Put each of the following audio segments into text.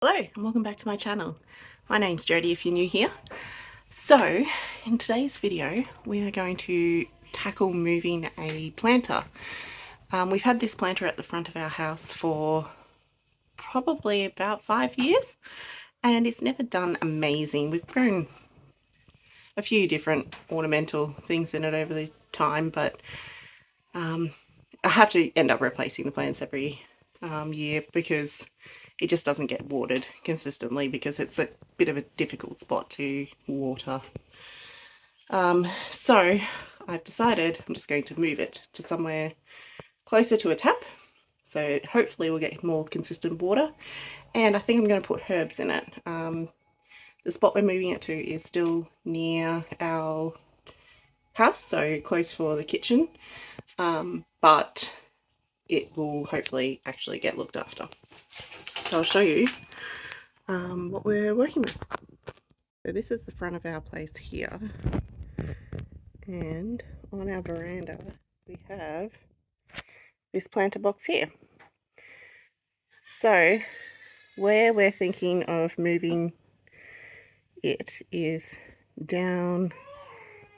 Hello and welcome back to my channel. My name's Jodie if you're new here. So in today's video we are going to tackle moving a planter. We've had this planter at the front of our house for probably about 5 years and it's never done amazing. We've grown a few different ornamental things in it over the time, but I have to end up replacing the plants every year because it just doesn't get watered consistently because it's a bit of a difficult spot to water. So I've decided I'm just going to move it to somewhere closer to a tap, so hopefully we'll get more consistent water, and I think I'm going to put herbs in it. The spot we're moving it to is still near our house, so close for the kitchen, but it will hopefully actually get looked after. So I'll show you what we're working with. So this is the front of our place here, and on our veranda we have this planter box here. So where we're thinking of moving it is down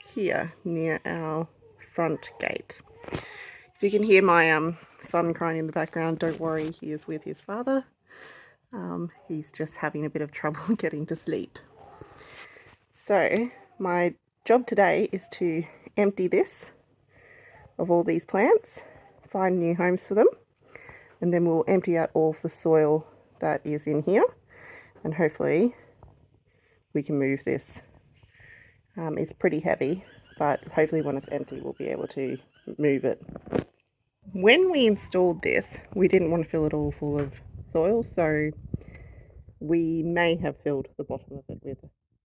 here near our front gate. If you can hear my son crying in the background, don't worry, he is with his father. He's just having a bit of trouble getting to sleep. So my job today is to empty this of all these plants, find new homes for them, and then we'll empty out all the soil that is in here, and hopefully we can move this. It's pretty heavy, but hopefully when it's empty we'll be able to move it. When we installed this, we didn't want to fill it all full of soil, so we may have filled the bottom of it with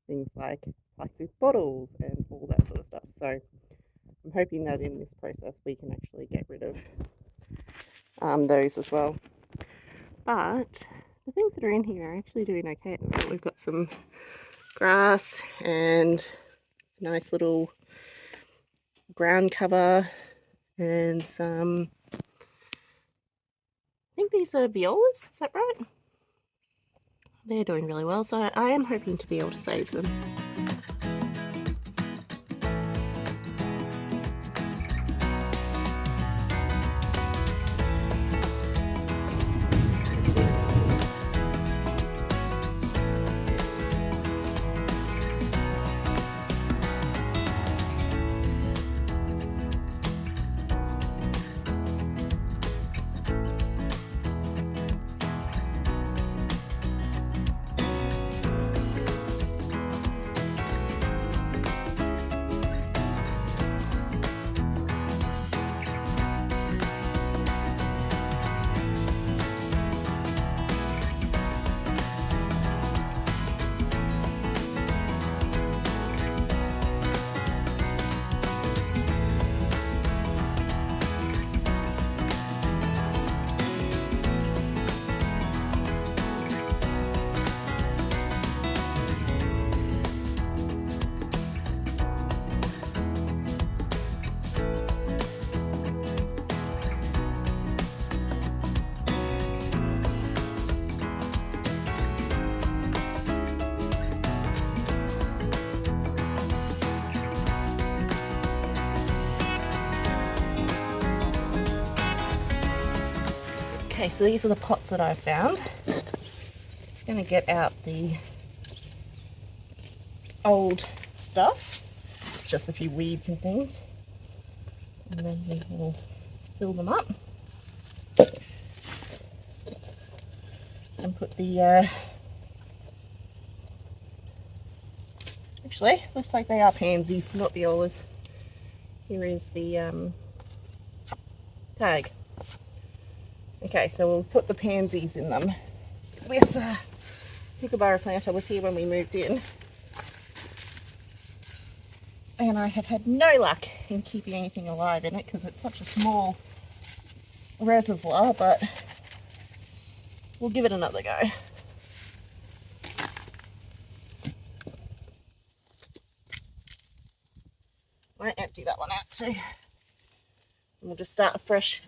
things like plastic bottles and all that sort of stuff. So I'm hoping that in this process we can actually get rid of those as well. But the things that are in here are actually doing okay at the moment. We've got some grass and nice little ground cover and some, I think these are violas, is that right? They're doing really well, so I am hoping to be able to save them. Okay, so these are the pots that I found. Just going to get out the old stuff, just a few weeds and things, and then we will fill them up and put the actually looks like they are pansies, not violas. Here is the tag. Okay, so we'll put the pansies in them. This kookaburra planter was here when we moved in, and I have had no luck in keeping anything alive in it because it's such a small reservoir, but we'll give it another go. Might empty that one out too, and we'll just start afresh.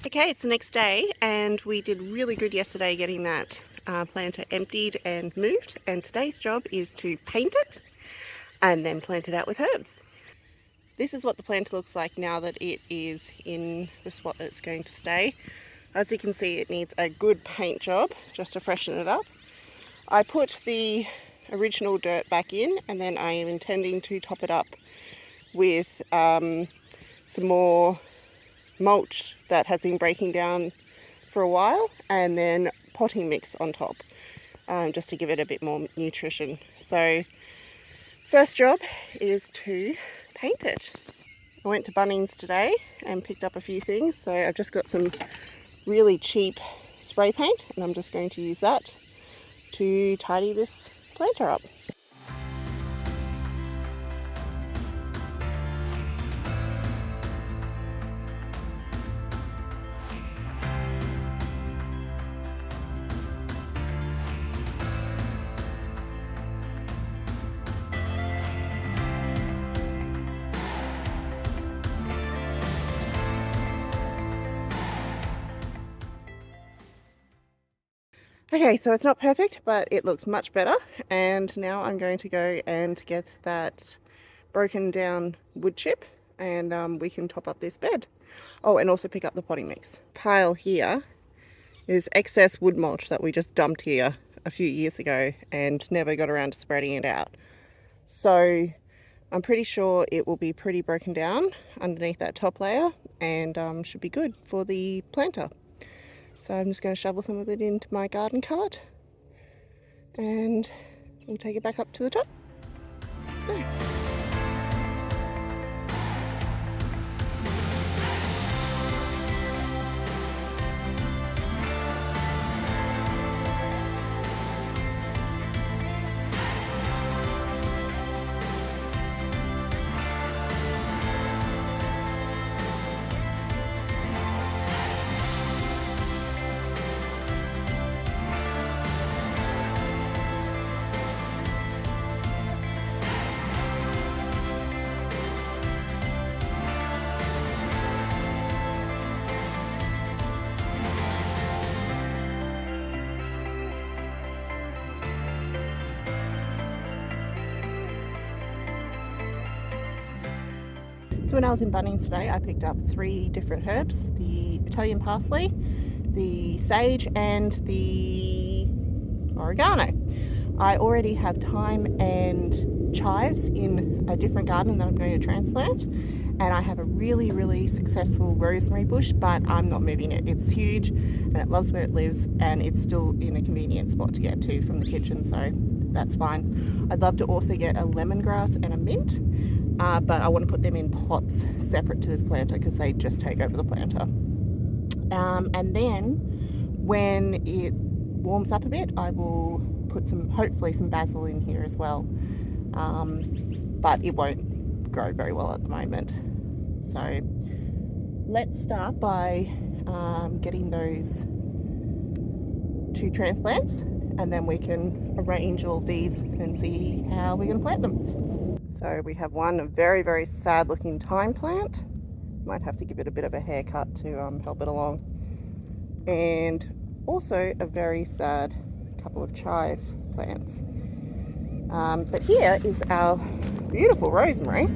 Okay, it's the next day and we did really good yesterday getting that planter emptied and moved, and today's job is to paint it and then plant it out with herbs. This is what the planter looks like now that it is in the spot that it's going to stay. As you can see, it needs a good paint job just to freshen it up. I put the original dirt back in, and then I am intending to top it up with some more mulch that has been breaking down for a while, and then potting mix on top, just to give it a bit more nutrition. So first job is to paint it. I went to Bunnings today and picked up a few things, so I've just got some really cheap spray paint and I'm just going to use that to tidy this planter up. Okay, so it's not perfect, but it looks much better, and now I'm going to go and get that broken down wood chip and we can top up this bed. Oh, and also pick up the potting mix. Pile here is excess wood mulch that we just dumped here a few years ago and never got around to spreading it out. So I'm pretty sure it will be pretty broken down underneath that top layer and should be good for the planter. So I'm just going to shovel some of it into my garden cart and we'll take it back up to the top. There. So when I was in Bunnings today, I picked up 3 different herbs: the Italian parsley, the sage, and the oregano. I already have thyme and chives in a different garden that I'm going to transplant, and I have a really successful rosemary bush, but I'm not moving it. It's huge and it loves where it lives, and it's still in a convenient spot to get to from the kitchen, so that's fine. I'd love to also get a lemongrass and a mint, but I want to put them in pots separate to this planter because they just take over the planter. And then when it warms up a bit, I will put hopefully some basil in here as well, but it won't grow very well at the moment. So let's start by getting those 2 transplants, and then we can arrange all these and see how we're going to plant them. So we have one very sad looking thyme plant. Might have to give it a bit of a haircut to help it along. And also a very sad couple of chive plants. But here is our beautiful rosemary.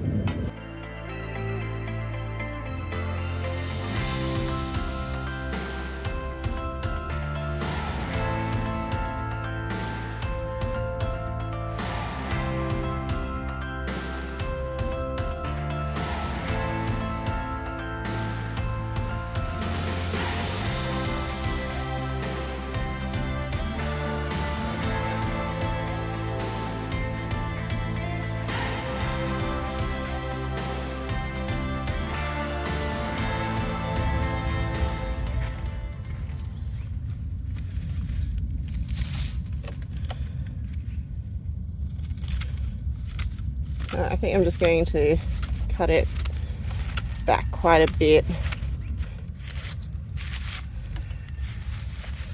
I think I'm just going to cut it back quite a bit.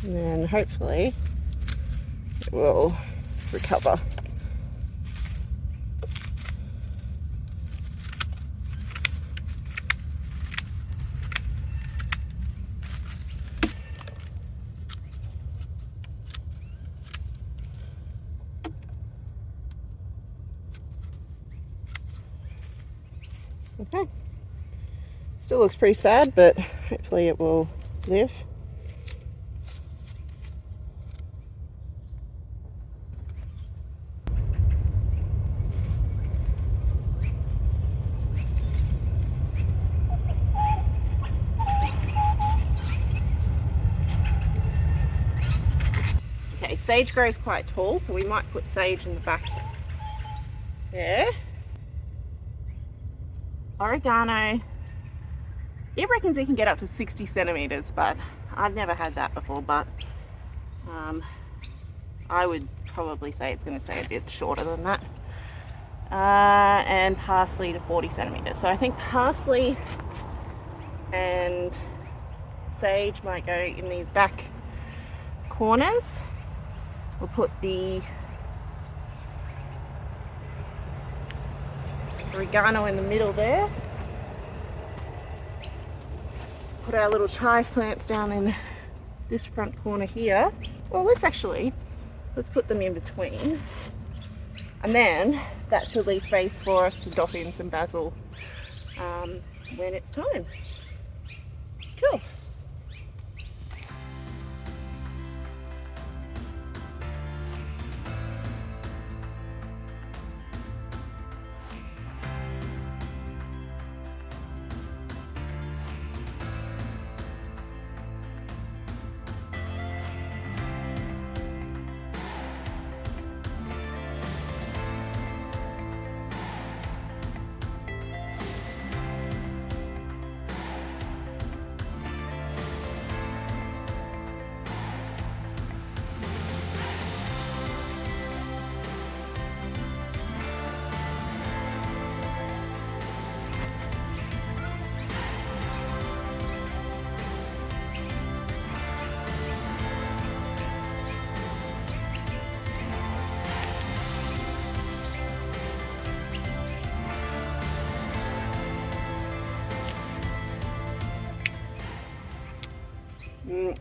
and then hopefully it will recover. Okay, still looks pretty sad, but hopefully it will live. Okay, sage grows quite tall, so we might put sage in the back there. Oregano, it reckons it can get up to 60 centimeters, but I've never had that before, but I would probably say it's going to stay a bit shorter than that. And parsley to 40 centimeters. So I think parsley and sage might go in these back corners. We'll put the oregano in the middle there. Put our little chive plants down in this front corner here. Well, let's put them in between. And then that should leave space for us to drop in some basil when it's time. Cool.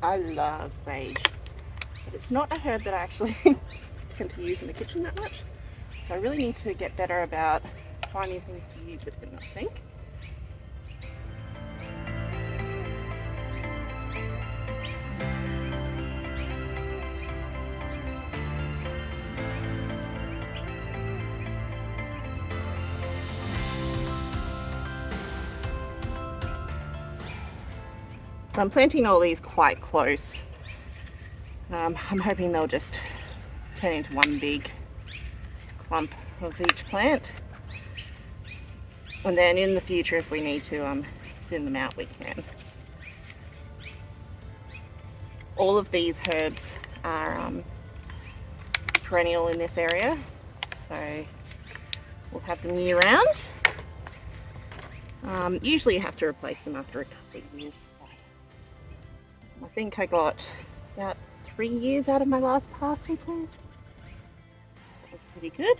I love sage, but it's not a herb that I actually tend to use in the kitchen that much. So I really need to get better about finding things to use it in, I think. So I'm planting all these quite close. I'm hoping they'll just turn into one big clump of each plant. And then in the future, if we need to thin them out, we can. All of these herbs are perennial in this area, so we'll have them year round. Usually you have to replace them after a couple of years. I think I got about 3 years out of my last parsley plant. That was pretty good.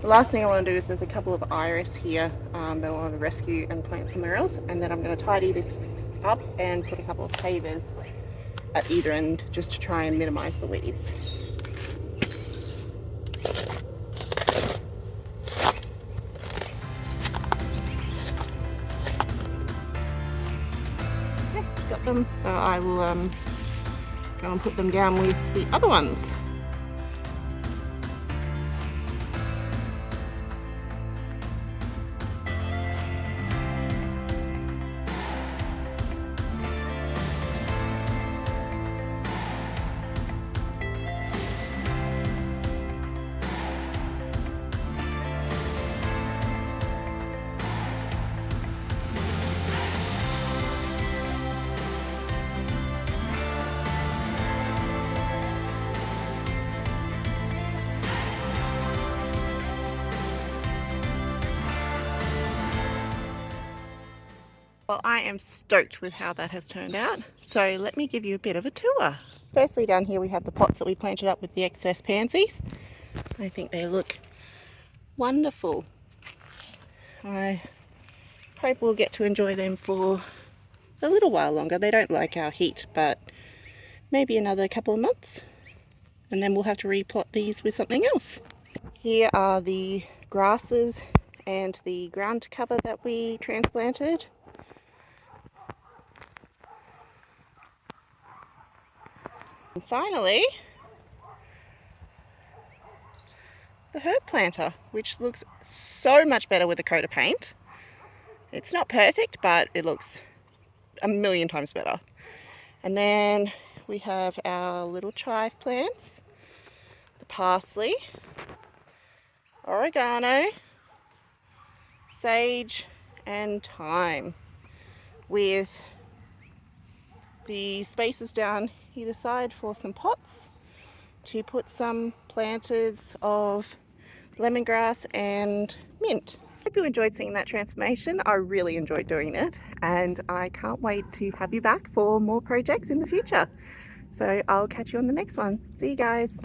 The last thing I want to do is there's a couple of iris here that I want to rescue and plant somewhere else, and then I'm going to tidy this up and put a couple of pavers at either end just to try and minimize the weeds. Okay, got them, so I will go and put them down with the other ones. Well, I am stoked with how that has turned out. So let me give you a bit of a tour. Firstly, down here we have the pots that we planted up with the excess pansies. I think they look wonderful. I hope we'll get to enjoy them for a little while longer. They don't like our heat, but maybe another couple of months. And then we'll have to replot these with something else. Here are the grasses and the ground cover that we transplanted. And finally, the herb planter, which looks so much better with a coat of paint. It's not perfect, but it looks a million times better. And then we have our little chive plants, the parsley, oregano, sage and thyme, with the spaces down either side for some pots to put some planters of lemongrass and mint. Hope you enjoyed seeing that transformation. I really enjoyed doing it, and I can't wait to have you back for more projects in the future. So I'll catch you on the next one. See you guys.